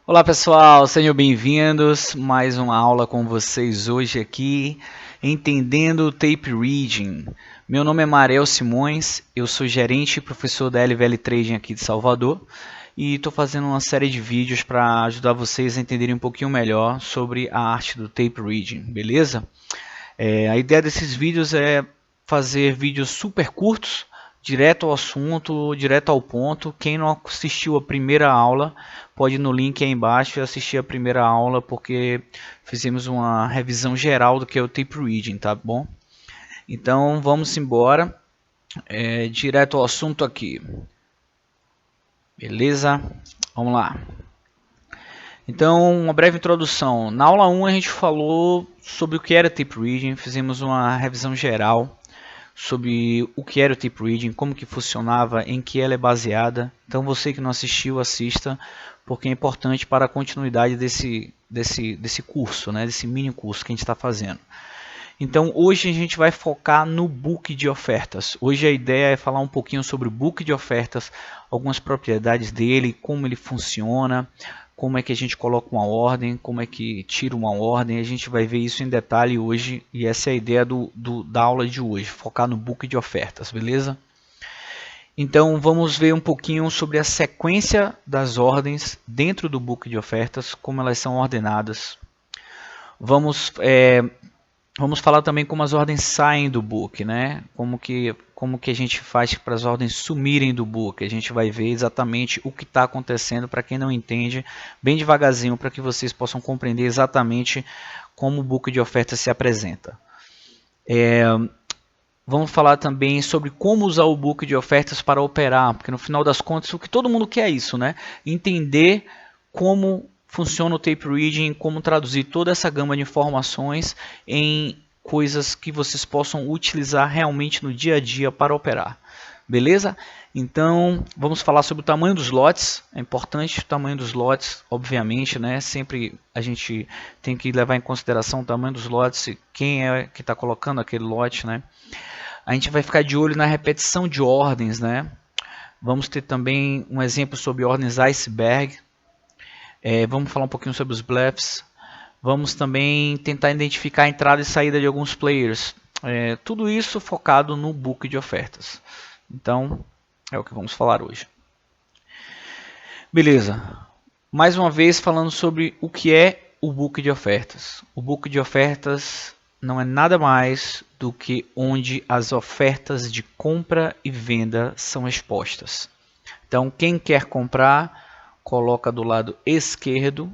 Olá pessoal, sejam bem-vindos. Mais uma aula com vocês hoje aqui, entendendo o tape reading. Meu nome é Marel Simões, eu sou gerente e professor da LVL Trading aqui de Salvador e estou fazendo uma série de vídeos para ajudar vocês a entenderem um pouquinho melhor sobre a arte do tape reading, beleza? A ideia desses vídeos é fazer vídeos super curtos, direto ao assunto, direto ao ponto. Quem não assistiu a primeira aula, pode ir no link aí embaixo e assistir a primeira aula, porque fizemos uma revisão geral do que é o tape reading, tá bom? Então vamos embora, direto ao assunto aqui. Beleza? Vamos lá. Então, uma breve introdução. Na aula 1 a gente falou sobre o que era tape reading, fizemos uma revisão geral sobre o que era o tape reading, como que funcionava, em que ela é baseada. Então você que não assistiu, assista, porque é importante para a continuidade desse curso, né, desse mini curso que a gente está fazendo. Então hoje a gente vai focar no book de ofertas. Hoje a ideia é falar um pouquinho sobre o book de ofertas, algumas propriedades dele, como ele funciona, como é que a gente coloca uma ordem, como é que tira uma ordem. A gente vai ver isso em detalhe hoje e essa é a ideia da aula de hoje, focar no book de ofertas, beleza? Então vamos ver um pouquinho sobre a sequência das ordens dentro do book de ofertas, como elas são ordenadas. Vamos falar também como as ordens saem do book, né? Como que a gente faz para as ordens sumirem do book. A gente vai ver exatamente o que está acontecendo para quem não entende, bem devagarzinho, para que vocês possam compreender exatamente como o book de ofertas se apresenta. Vamos falar também sobre como usar o book de ofertas para operar, porque no final das contas o que todo mundo quer é isso, né? Entender como funciona o tape reading, como traduzir toda essa gama de informações em coisas que vocês possam utilizar realmente no dia a dia para operar. Beleza? Então, vamos falar sobre o tamanho dos lotes. É importante o tamanho dos lotes, obviamente, né? Sempre a gente tem que levar em consideração o tamanho dos lotes e quem é que está colocando aquele lote, né? A gente vai ficar de olho na repetição de ordens, né? Vamos ter também um exemplo sobre ordens iceberg. Vamos falar um pouquinho sobre os bluffs. Vamos também tentar identificar a entrada e saída de alguns players. Tudo isso focado no book de ofertas. Então, é o que vamos falar hoje. Beleza. Mais uma vez falando sobre o que é o book de ofertas. O book de ofertas não é nada mais do que onde as ofertas de compra e venda são expostas. Então, quem quer comprar, coloca do lado esquerdo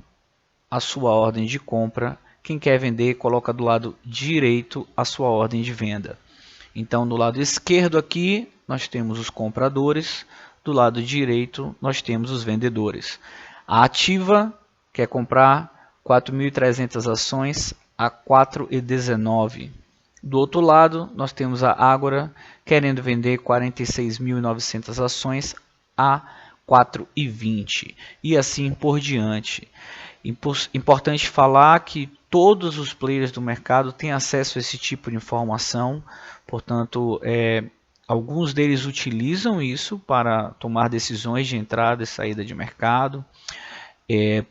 a sua ordem de compra. Quem quer vender, coloca do lado direito a sua ordem de venda. Então, do lado esquerdo aqui, nós temos os compradores. Do lado direito, nós temos os vendedores. A Ativa quer comprar 4.300 ações a 4,19. Do outro lado, nós temos a Ágora querendo vender 46.900 ações a 4,20 e assim por diante. Importante falar que todos os players do mercado têm acesso a esse tipo de informação, portanto, alguns deles utilizam isso para tomar decisões de entrada e saída de mercado,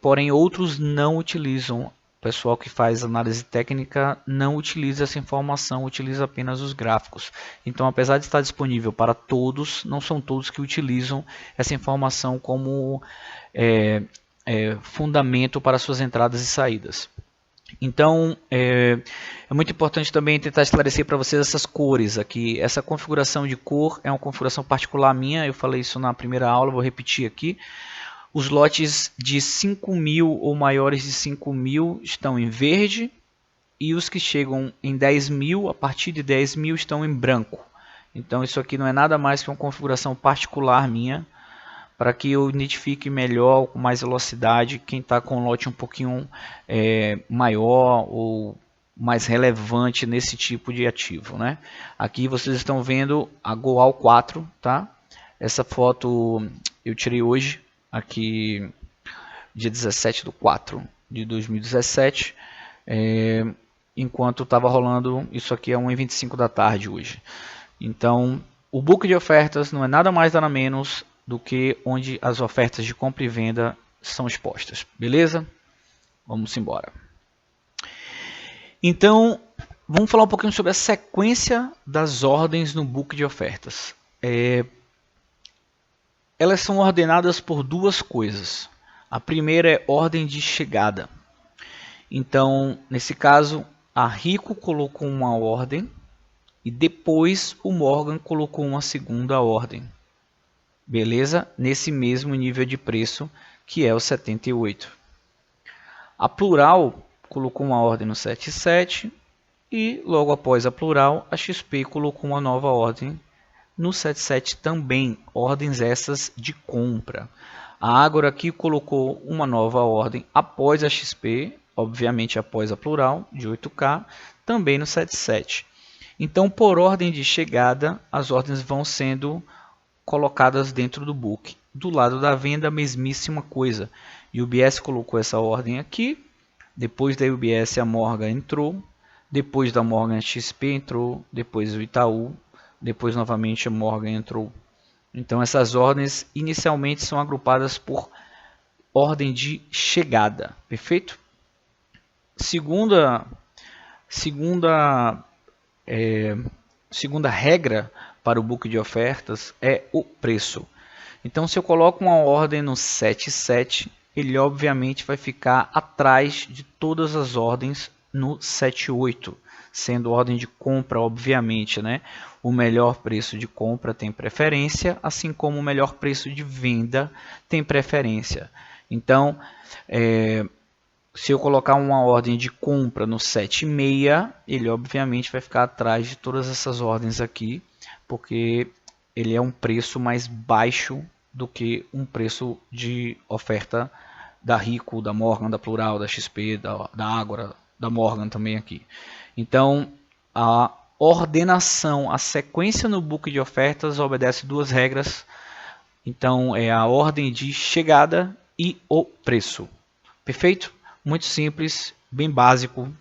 porém outros não utilizam. O pessoal que faz análise técnica não utiliza essa informação, utiliza apenas os gráficos. Então, apesar de estar disponível para todos, não são todos que utilizam essa informação como fundamento para suas entradas e saídas. Então, é muito importante também tentar esclarecer para vocês essas cores aqui. Essa configuração de cor é uma configuração particular minha, eu falei isso na primeira aula, vou repetir aqui. Os lotes de 5.000 ou maiores de 5.000 estão em verde e os que chegam em 10.000, a partir de 10.000, estão em branco. Então isso aqui não é nada mais que uma configuração particular minha, para que eu identifique melhor, com mais velocidade, quem está com um lote um pouquinho maior ou mais relevante nesse tipo de ativo, né? Aqui vocês estão vendo a Goal 4, tá? Essa foto eu tirei hoje, aqui dia 17/4 de 2017, enquanto estava rolando, isso aqui é 1h25 da tarde hoje. Então, o book de ofertas não é nada mais nada menos do que onde as ofertas de compra e venda são expostas, beleza? Vamos embora. Então, vamos falar um pouquinho sobre a sequência das ordens no book de ofertas. Elas são ordenadas por duas coisas. A primeira é ordem de chegada. Então, nesse caso, a Rico colocou uma ordem e depois o Morgan colocou uma segunda ordem. Beleza? Nesse mesmo nível de preço que é o 78. A Plural colocou uma ordem no 77 e logo após a Plural, a XP colocou uma nova ordem no 77 também, ordens essas de compra. A Ágora aqui colocou uma nova ordem após a XP, obviamente após a Plural, de 8K, também no 77. Então, por ordem de chegada, as ordens vão sendo colocadas dentro do book. Do lado da venda, a mesmíssima coisa. A UBS colocou essa ordem aqui, depois da UBS a Morgan entrou, depois da Morgan a XP entrou, depois o Itaú, depois novamente a Morgan entrou. Então essas ordens inicialmente são agrupadas por ordem de chegada, perfeito? Segunda regra para o book de ofertas é o preço. Então se eu coloco uma ordem no 77, ele obviamente vai ficar atrás de todas as ordens no 78, sendo ordem de compra, obviamente, né? O melhor preço de compra tem preferência, assim como o melhor preço de venda tem preferência. Então, se eu colocar uma ordem de compra no 7,6, ele obviamente vai ficar atrás de todas essas ordens aqui, porque ele é um preço mais baixo do que um preço de oferta da Rico, da Morgan, da Plural, da XP, da Ágora, da Morgan também aqui. Então, a ordenação, a sequência no book de ofertas obedece duas regras. Então, é a ordem de chegada e o preço. Perfeito? Muito simples, bem básico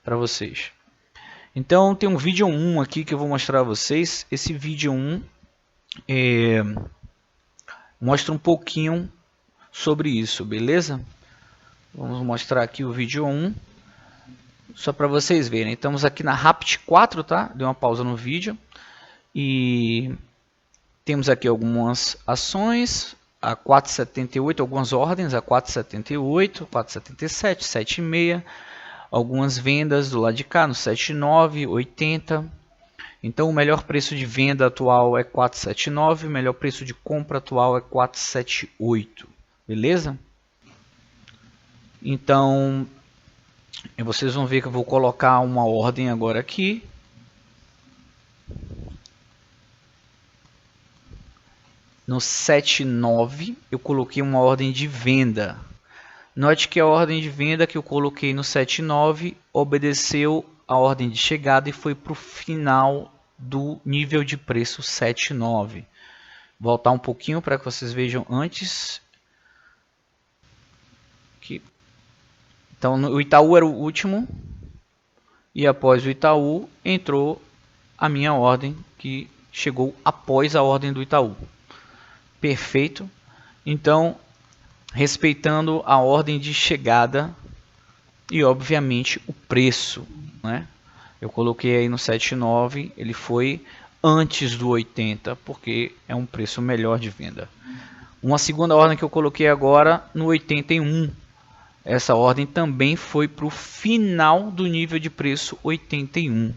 para vocês. Então, tem um vídeo 1 aqui que eu vou mostrar a vocês. Esse vídeo 1 mostra um pouquinho sobre isso, beleza? Vamos mostrar aqui o vídeo 1. Só para vocês verem, estamos aqui na Rapt 4, tá? Dei uma pausa no vídeo. E temos aqui algumas ações, a 4,78, algumas ordens, a 4,78, 4,77, 7,6. Algumas vendas do lado de cá, no 7,9, 80. Então o melhor preço de venda atual é 4,79, o melhor preço de compra atual é 4,78. Beleza? Então, vocês vão ver que eu vou colocar uma ordem agora aqui. No 7,9 eu coloquei uma ordem de venda. Note que a ordem de venda que eu coloquei no 7,9 obedeceu a ordem de chegada e foi para o final do nível de preço 7,9. Voltar um pouquinho para que vocês vejam antes. Aqui. Então o Itaú era o último e após o Itaú entrou a minha ordem que chegou após a ordem do Itaú. Perfeito. Então, respeitando a ordem de chegada e obviamente o preço, né? Eu coloquei aí no 7,9, ele foi antes do 80 porque é um preço melhor de venda. Uma segunda ordem que eu coloquei agora no 81. Essa ordem também foi para o final do nível de preço 81.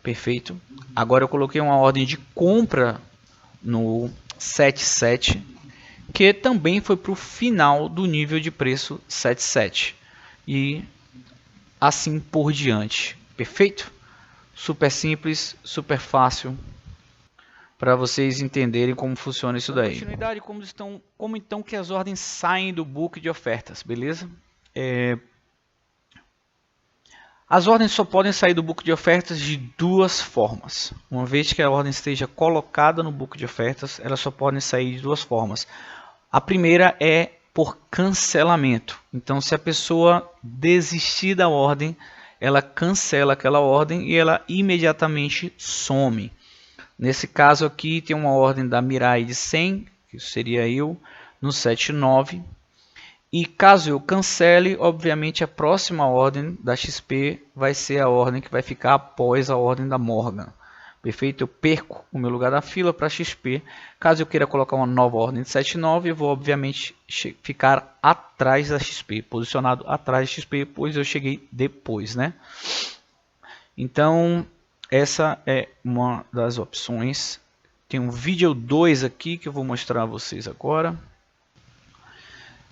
Perfeito? Agora eu coloquei uma ordem de compra no 77, que também foi para o final do nível de preço 77. E assim por diante. Perfeito? Super simples, super fácil para vocês entenderem como funciona isso daí. Continuidade, como então que as ordens saem do book de ofertas, beleza? As ordens só podem sair do book de ofertas de duas formas. Uma vez que a ordem esteja colocada no book de ofertas, elas só podem sair de duas formas. A primeira é por cancelamento. Então, se a pessoa desistir da ordem, ela cancela aquela ordem e ela imediatamente some. Nesse caso aqui tem uma ordem da Mirai de 100, que seria eu, no 7,9. E caso eu cancele, obviamente a próxima ordem da XP vai ser a ordem que vai ficar após a ordem da Morgan. Perfeito? Eu perco o meu lugar da fila para XP. Caso eu queira colocar uma nova ordem de 7,9, eu vou obviamente ficar atrás da XP, posicionado atrás da XP, pois eu cheguei depois, né? Então, essa é uma das opções. Tem um vídeo 2 aqui que eu vou mostrar a vocês agora.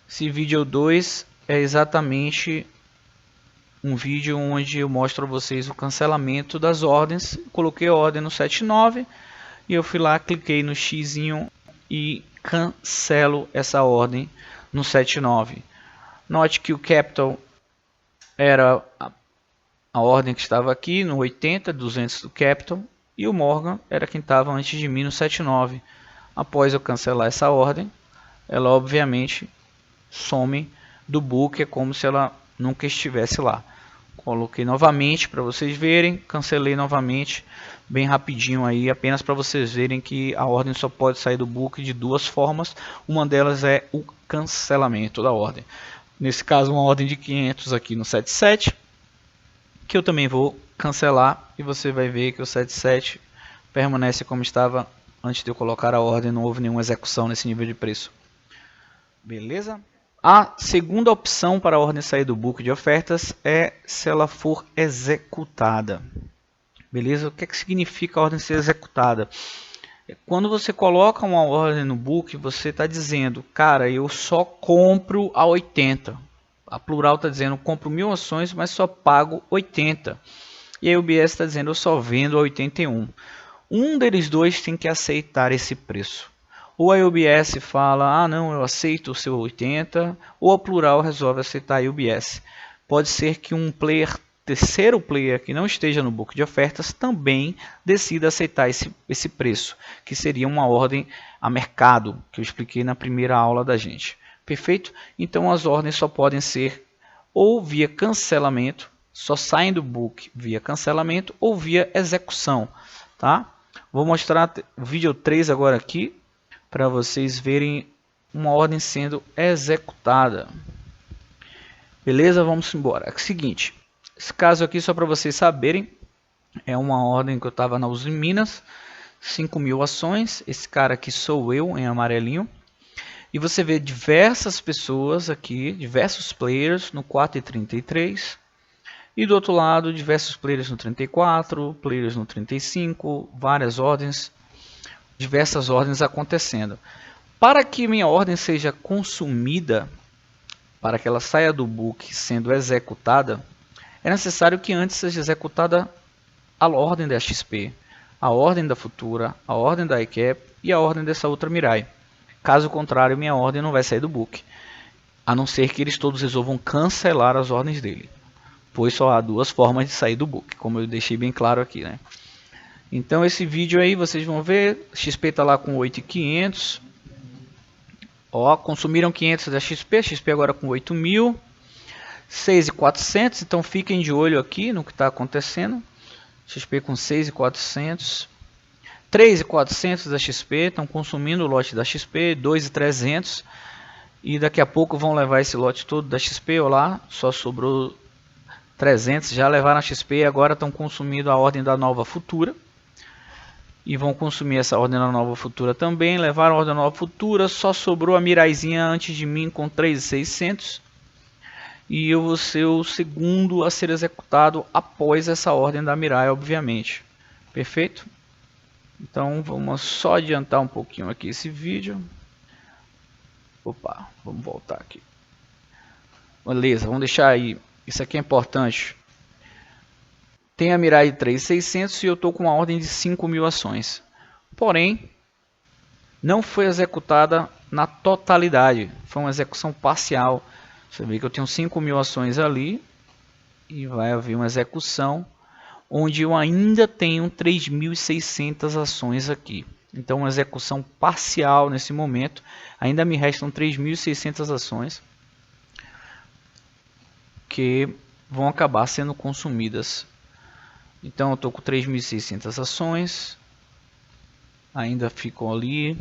Esse vídeo 2 é exatamente um vídeo onde eu mostro a vocês o cancelamento das ordens. Coloquei a ordem no 7,9 e eu fui lá, cliquei no X e cancelo essa ordem no 7,9. Note que o Capital era a ordem que estava aqui no 80, 200 do Capital, e o Morgan era quem estava antes de mim no 7,9. Após eu cancelar essa ordem, ela obviamente some do book, é como se ela nunca estivesse lá. Coloquei novamente para vocês verem, cancelei novamente, bem rapidinho aí, apenas para vocês verem que a ordem só pode sair do book de duas formas. Uma delas é o cancelamento da ordem. Nesse caso, uma ordem de 500 aqui no 77, que eu também vou cancelar, e você vai ver que o 77 permanece como estava antes de eu colocar a ordem, não houve nenhuma execução nesse nível de preço. Beleza? A segunda opção para a ordem sair do book de ofertas é se ela for executada. Beleza? O que é que significa a ordem ser executada? Quando você coloca uma ordem no book, você está dizendo, cara, eu só compro a 80. A plural está dizendo, compro 1000 ações, mas só pago 80. E a UBS está dizendo, eu só vendo a 81. Um deles dois tem que aceitar esse preço. Ou a UBS fala, ah não, eu aceito o seu 80, ou a plural resolve aceitar a UBS. Pode ser que um terceiro player que não esteja no book de ofertas também decida aceitar esse preço, que seria uma ordem a mercado, que eu expliquei na primeira aula da gente. Perfeito? Então as ordens só podem ser ou via cancelamento, só saem do book via cancelamento ou via execução. Tá? Vou mostrar o vídeo 3 agora aqui, para vocês verem uma ordem sendo executada. Beleza? Vamos embora. É o seguinte, esse caso aqui, só para vocês saberem, é uma ordem que eu estava na Uzi Minas, 5.000 ações. Esse cara aqui sou eu, em amarelinho. E você vê diversas pessoas aqui, diversos players no 4,33. E do outro lado, diversos players no 34, players no 35, várias ordens, diversas ordens acontecendo. Para que minha ordem seja consumida, para que ela saia do book sendo executada, é necessário que antes seja executada a ordem da XP, a ordem da Futura, a ordem da ICAP e a ordem dessa outra Mirai. Caso contrário, minha ordem não vai sair do book, a não ser que eles todos resolvam cancelar as ordens dele, pois só há duas formas de sair do book, como eu deixei bem claro aqui, né? Então esse vídeo aí vocês vão ver, XP está lá com 8.500, ó, consumiram 500 da XP agora com 8.000, 6.400, então fiquem de olho aqui no que está acontecendo, XP com 6.400, 3.400 da XP, estão consumindo o lote da XP, 2.300, e daqui a pouco vão levar esse lote todo da XP, ó lá, só sobrou 300, já levaram a XP e agora estão consumindo a ordem da nova Futura. E vão consumir essa ordem da nova Futura também. Levaram a ordem da nova Futura, só sobrou a Miraizinha antes de mim com 3.600. E eu vou ser o segundo a ser executado após essa ordem da Mirai, obviamente. Perfeito? Então vamos só adiantar um pouquinho aqui esse vídeo. Opa, vamos voltar aqui. Beleza, vamos deixar aí. Isso aqui é importante. Tem a Mirai de 3.600 e eu estou com uma ordem de 5.000 ações. Porém, não foi executada na totalidade. Foi uma execução parcial. Você vê que eu tenho 5.000 ações ali. E vai haver uma execução onde eu ainda tenho 3.600 ações aqui. Então, uma execução parcial nesse momento. Ainda me restam 3.600 ações que vão acabar sendo consumidas. Então eu estou com 3.600 ações, ainda ficam ali.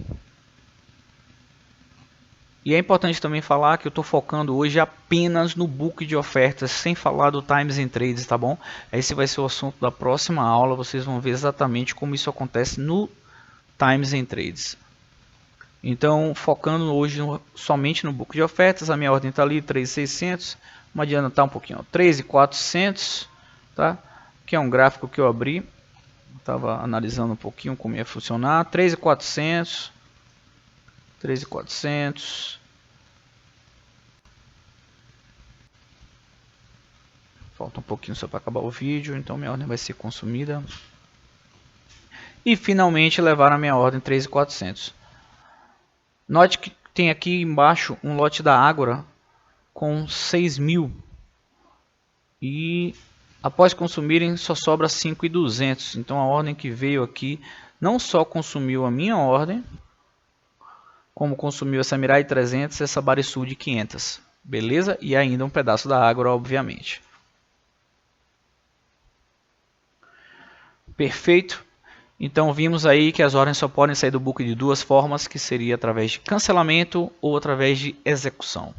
E é importante também falar que eu estou focando hoje apenas no book de ofertas, sem falar do Times and Trades, tá bom? Esse vai ser o assunto da próxima aula, vocês vão ver exatamente como isso acontece no Times and Trades. Então, focando hoje somente no book de ofertas, a minha ordem está ali, 3.600, vamos adiantar um pouquinho, 3.400, tá? Que é um gráfico que eu abri, estava analisando um pouquinho como ia funcionar, 3.400, 3.400, falta um pouquinho só para acabar o vídeo, então minha ordem vai ser consumida. E finalmente levaram a minha ordem 3.400. Note que tem aqui embaixo um lote da Ágora com 6.000 e após consumirem só sobra 5.200. Então a ordem que veio aqui não só consumiu a minha ordem, como consumiu essa Mirai 300 e essa Barisul de 500. Beleza? E ainda um pedaço da Ágora, obviamente. Perfeito. Então vimos aí que as ordens só podem sair do book de duas formas, que seria através de cancelamento ou através de execução.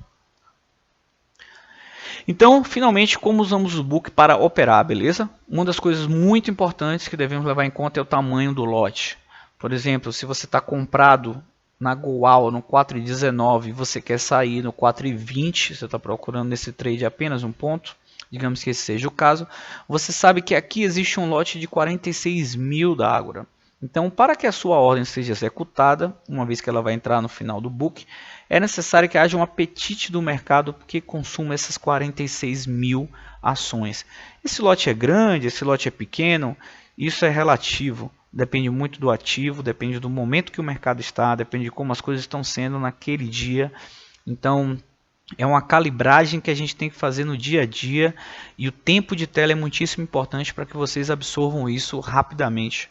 Então, finalmente, como usamos o book para operar, beleza? Uma das coisas muito importantes que devemos levar em conta é o tamanho do lote. Por exemplo, se você está comprado na Goal no 4,19 e você quer sair no 4,20, você está procurando nesse trade apenas um ponto, digamos que esse seja o caso, você sabe que aqui existe um lote de 46.000 da Ágora. Então, para que a sua ordem seja executada, uma vez que ela vai entrar no final do book, é necessário que haja um apetite do mercado que consuma essas 46.000 ações. Esse lote é grande, esse lote é pequeno, isso é relativo. Depende muito do ativo, depende do momento que o mercado está, depende de como as coisas estão sendo naquele dia. Então, é uma calibragem que a gente tem que fazer no dia a dia e o tempo de tela é muitíssimo importante para que vocês absorvam isso rapidamente.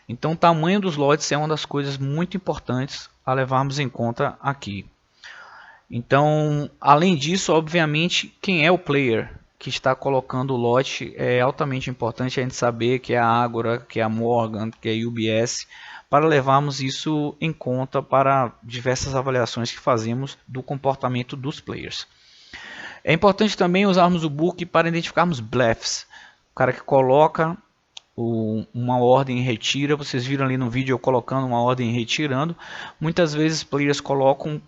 Então o tamanho dos lotes é uma das coisas muito importantes a levarmos em conta aqui. Então, além disso, obviamente, quem é o player que está colocando o lote é altamente importante a gente saber que é a Ágora, que é a Morgan, que é a UBS, para levarmos isso em conta para diversas avaliações que fazemos do comportamento dos players. É importante também usarmos o book para identificarmos bluffs. O cara que coloca uma ordem e retira, vocês viram ali no vídeo eu colocando uma ordem e retirando. Muitas vezes players colocam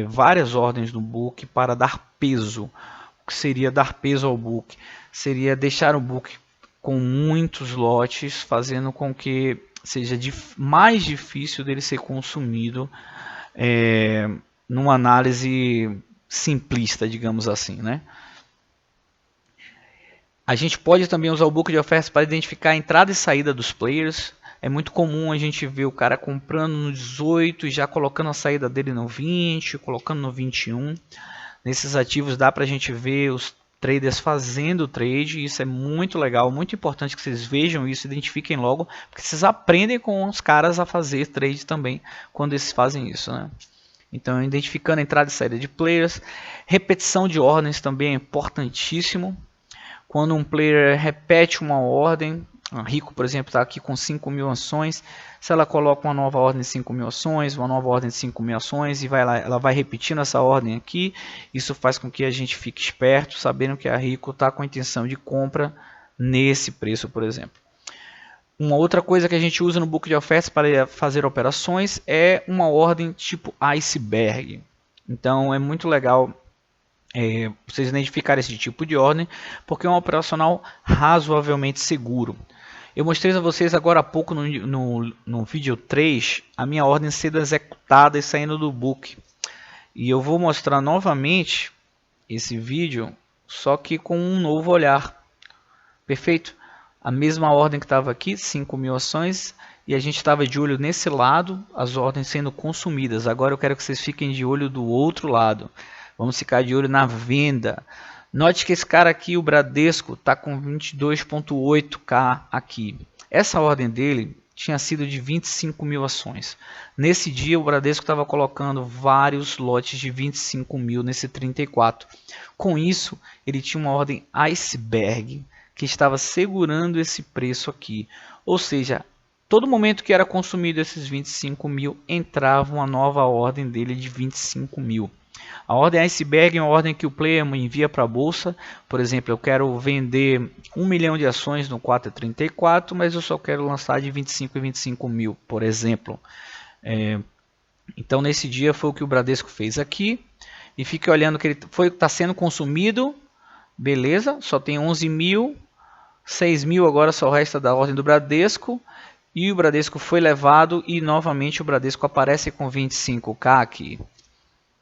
várias ordens no book para dar peso. O que seria dar peso ao book? Seria deixar o book com muitos lotes, fazendo com que seja mais difícil dele ser consumido numa análise simplista, digamos assim, né? A gente pode também usar o book de ofertas para identificar a entrada e saída dos players. É muito comum a gente ver o cara comprando no 18 e já colocando a saída dele no 20, colocando no 21. Nesses ativos dá para a gente ver os traders fazendo o trade. Isso é muito legal, muito importante que vocês vejam isso, identifiquem logo, porque vocês aprendem com os caras a fazer trade também quando eles fazem isso, né? Então, identificando a entrada e saída de players. Repetição de ordens também é importantíssimo. Quando um player repete uma ordem, a Rico, por exemplo, está aqui com 5.000 ações. Se ela coloca uma nova ordem de 5.000 ações, uma nova ordem de 5.000 ações, e vai lá, ela vai repetindo essa ordem aqui, isso faz com que a gente fique esperto, sabendo que a Rico está com a intenção de compra nesse preço, por exemplo. Uma outra coisa que a gente usa no book de ofertas para fazer operações é uma ordem tipo iceberg. Então é muito legal vocês identificarem esse tipo de ordem, porque é um operacional razoavelmente seguro. Eu mostrei a vocês agora há pouco no vídeo 3 a minha ordem sendo executada e saindo do book. E eu vou mostrar novamente esse vídeo, só que com um novo olhar. Perfeito? A mesma ordem que estava aqui, 5.000 ações, e a gente estava de olho nesse lado, as ordens sendo consumidas. Agora eu quero que vocês fiquem de olho do outro lado. Vamos ficar de olho na venda. Note que esse cara aqui, o Bradesco, está com 22,8K aqui. Essa ordem dele tinha sido de 25.000 ações. Nesse dia o Bradesco estava colocando vários lotes de 25.000 nesse 34. Com isso, ele tinha uma ordem iceberg que estava segurando esse preço aqui. Ou seja, todo momento que era consumido esses 25 mil, entrava uma nova ordem dele de 25 mil. A ordem iceberg é uma ordem que o player envia para a bolsa. Por exemplo, eu quero vender 1 milhão de ações no 4,34, mas eu só quero lançar de 25 em 25 mil, por exemplo. Então nesse dia foi o que o Bradesco fez aqui. E fique olhando que ele está sendo consumido. Beleza, só tem 11 mil. 6 mil agora só resta da ordem do Bradesco. E o Bradesco foi levado e novamente o Bradesco aparece com 25k aqui.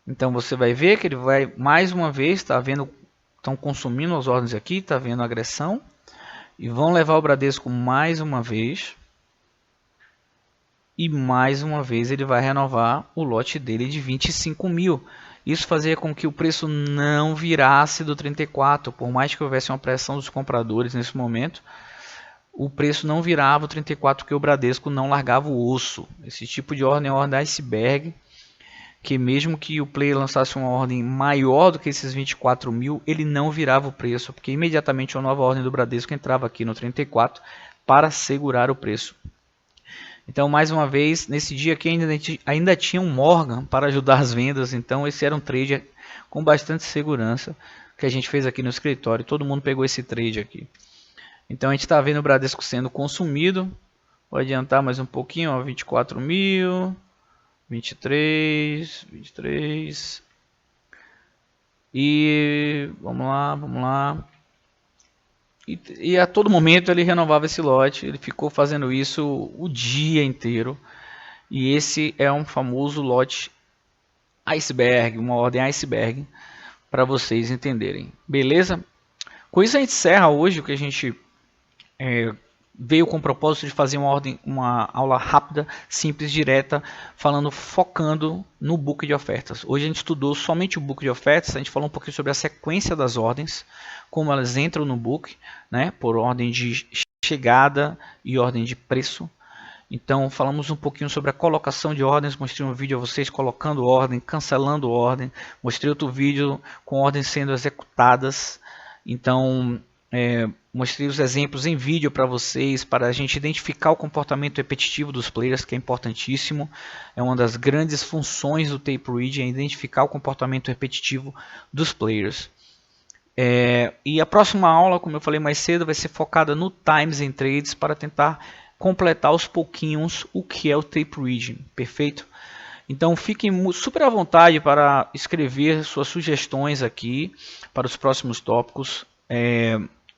Então você vai ver que ele vai mais uma vez, está vendo, estão consumindo as ordens aqui, está vendo a agressão. E vão levar o Bradesco mais uma vez. E mais uma vez ele vai renovar o lote dele de 25 mil. Isso fazia com que o preço não virasse do 34, por mais que houvesse uma pressão dos compradores nesse momento. O preço não virava o 34 porque o Bradesco não largava o osso. Esse tipo de ordem é uma ordem iceberg, que mesmo que o player lançasse uma ordem maior do que esses 24 mil, ele não virava o preço, porque imediatamente a nova ordem do Bradesco entrava aqui no 34 para segurar o preço. Então, mais uma vez, nesse dia aqui ainda tinha um Morgan para ajudar as vendas, então esse era um trade com bastante segurança que a gente fez aqui no escritório, todo mundo pegou esse trade aqui. Então a gente está vendo o Bradesco sendo consumido. Vou adiantar mais um pouquinho, ó, 24 mil, 23. E vamos lá. E a todo momento ele renovava esse lote. Ele ficou fazendo isso o dia inteiro. E esse é um famoso lote iceberg, uma ordem iceberg, para vocês entenderem. Beleza? Com isso a gente encerra hoje o que a gente veio com o propósito de fazer uma aula rápida, simples, direta, focando no book de ofertas. Hoje a gente estudou somente o book de ofertas, a gente falou um pouquinho sobre a sequência das ordens, como elas entram no book, né, por ordem de chegada e ordem de preço. Então falamos um pouquinho sobre a colocação de ordens, mostrei um vídeo a vocês colocando ordem, cancelando ordem, mostrei outro vídeo com ordens sendo executadas. Então mostrei os exemplos em vídeo para vocês, para a gente identificar o comportamento repetitivo dos players, que é importantíssimo. É uma das grandes funções do tape reading, é identificar o comportamento repetitivo dos players. E a próxima aula, como eu falei mais cedo, vai ser focada no Times and Trades, para tentar completar aos pouquinhos o que é o tape reading, perfeito? Então fiquem super à vontade para escrever suas sugestões aqui para os próximos tópicos.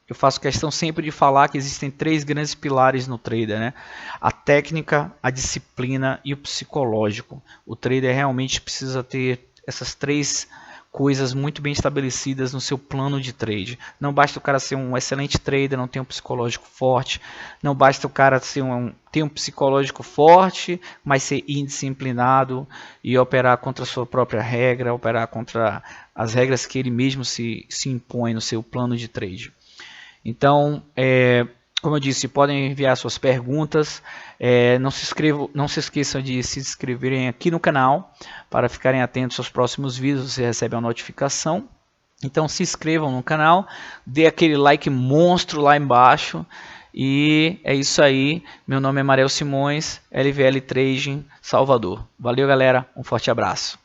Eu faço questão sempre de falar que existem 3 grandes pilares no trader, né? A técnica, a disciplina e o psicológico. O trader realmente precisa ter essas 3 coisas muito bem estabelecidas no seu plano de trade. Não basta o cara ser um excelente trader, não ter um psicológico forte. Não basta o cara ter um psicológico forte, mas ser indisciplinado e operar contra a sua própria regra, operar contra as regras que ele mesmo se impõe no seu plano de trade. Então, como eu disse, podem enviar suas perguntas. Não se esqueçam de se inscreverem aqui no canal para ficarem atentos aos próximos vídeos. Você recebe a notificação. Então se inscrevam no canal, dê aquele like monstro lá embaixo. E é isso aí. Meu nome é Mariel Simões, LVL Trading Salvador. Valeu, galera. Um forte abraço.